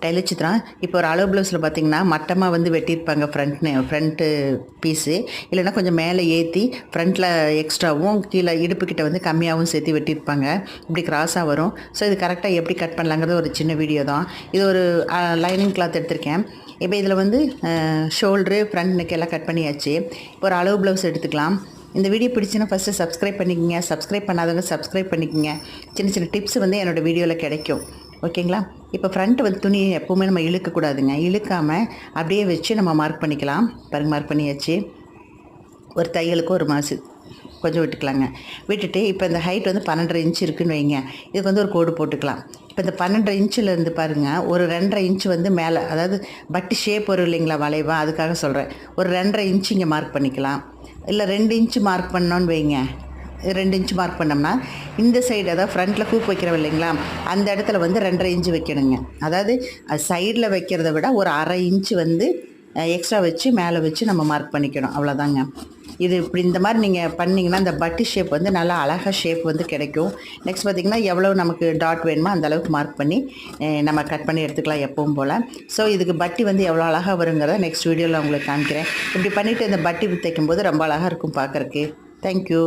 Taylor Chitra. இப்போ ஒரு அளவு ப்ளவுஸில் பார்த்தீங்கன்னா மட்டமாக வந்து வெட்டியிருப்பாங்க ஃப்ரண்ட்டு பீஸு, இல்லைன்னா கொஞ்சம் மேலே ஏற்றி ஃப்ரண்ட்டில் எக்ஸ்ட்ராவும் கீழே இடுப்புக்கிட்ட வந்து கம்மியாகவும் சேர்த்து வெட்டியிருப்பாங்க. இப்படி கிராஸாக வரும். ஸோ இது கரெக்டாக எப்படி கட் பண்ணலாங்கிறது ஒரு சின்ன வீடியோ தான் இது. ஒரு லைனிங் கிளாத் எடுத்திருக்கேன். இப்போ இதில் வந்து ஷோல்ட்ரு ஃப்ரண்ட் நெக் எல்லாம் கட் பண்ணியாச்சு. இப்போ ஒரு அளவு ப்ளவுஸ் எடுத்துக்கலாம். இந்த வீடியோ பிடிச்சுன்னா ஃபஸ்ட்டு சப்ஸ்கிரைப் பண்ணிக்கோங்க. சப்ஸ்கிரைப் பண்ணாதவங்க சப்ஸ்கிரைப் பண்ணிக்கோங்க. சின்ன சின்ன டிப்ஸ் வந்து என்னோடய வீடியோவில் கிடைக்கும். ஓகேங்களா? இப்போ ஃப்ரண்ட் வந்து துணி எப்போவுமே நம்ம இழுக்கக்கூடாதுங்க. இழுக்காமல் அப்படியே வச்சு நம்ம மார்க் பண்ணிக்கலாம். பாருங்கள், மார்க் பண்ணியாச்சு. ஒரு தையலுக்கு ஒரு மாசு கொஞ்சம் விட்டுக்கலாங்க. விட்டுட்டு இப்போ இந்த ஹைட் வந்து 12.5 இன்ச் இருக்குதுன்னு வைங்க. இதுக்கு வந்து ஒரு கோடு போட்டுக்கலாம். இப்போ இந்த 12.5 இன்ச்சிலேருந்து பாருங்கள், ஒரு 2.5 இன்ச் வந்து மேலே, அதாவது பட்டி ஷேப் வரும் இல்லைங்களா, வளைவா, அதுக்காக சொல்கிறேன். ஒரு 2.5 இன்ச் இங்கே மார்க் பண்ணிக்கலாம். இல்லை 2 இன்ச்சு மார்க் பண்ணோன்னு வைங்க. 2 இன்ச்சு மார்க் பண்ணோம்னா இந்த சைடு, அதாவது ஃப்ரண்ட்டில் கூப் வைக்கிறோம் இல்லைங்களா, அந்த இடத்துல வந்து 2.5 இன்ச்சு வைக்கணுங்க. அதாவது சைடில் வைக்கிறத விட ஒரு 1/2 இன்ச்சு வந்து எக்ஸ்ட்ரா வச்சு மேலே வச்சு நம்ம மார்க் பண்ணிக்கணும். அவ்வளோதாங்க. இது இப்படி இந்த மாதிரி நீங்கள் பண்ணிங்கன்னா அந்த பட்டி ஷேப் வந்து நல்லா அழகாக ஷேப் வந்து கிடைக்கும். நெக்ஸ்ட் பார்த்திங்கன்னா எவ்வளோ நமக்கு டாட் வேணுமோ அந்த அளவுக்கு மார்க் பண்ணி நம்ம கட் பண்ணி எடுத்துக்கலாம் எப்பவும் போல். ஸோ இதுக்கு பட்டி வந்து எவ்வளோ அழகாக வருங்கிறத நெக்ஸ்ட் வீடியோவில் உங்களுக்கு காமிக்கிறேன். இப்படி பண்ணிவிட்டு இந்த பட்டி தைக்கும்போது ரொம்ப அழகாக இருக்கும் பார்க்குறக்கு. தேங்க்யூ.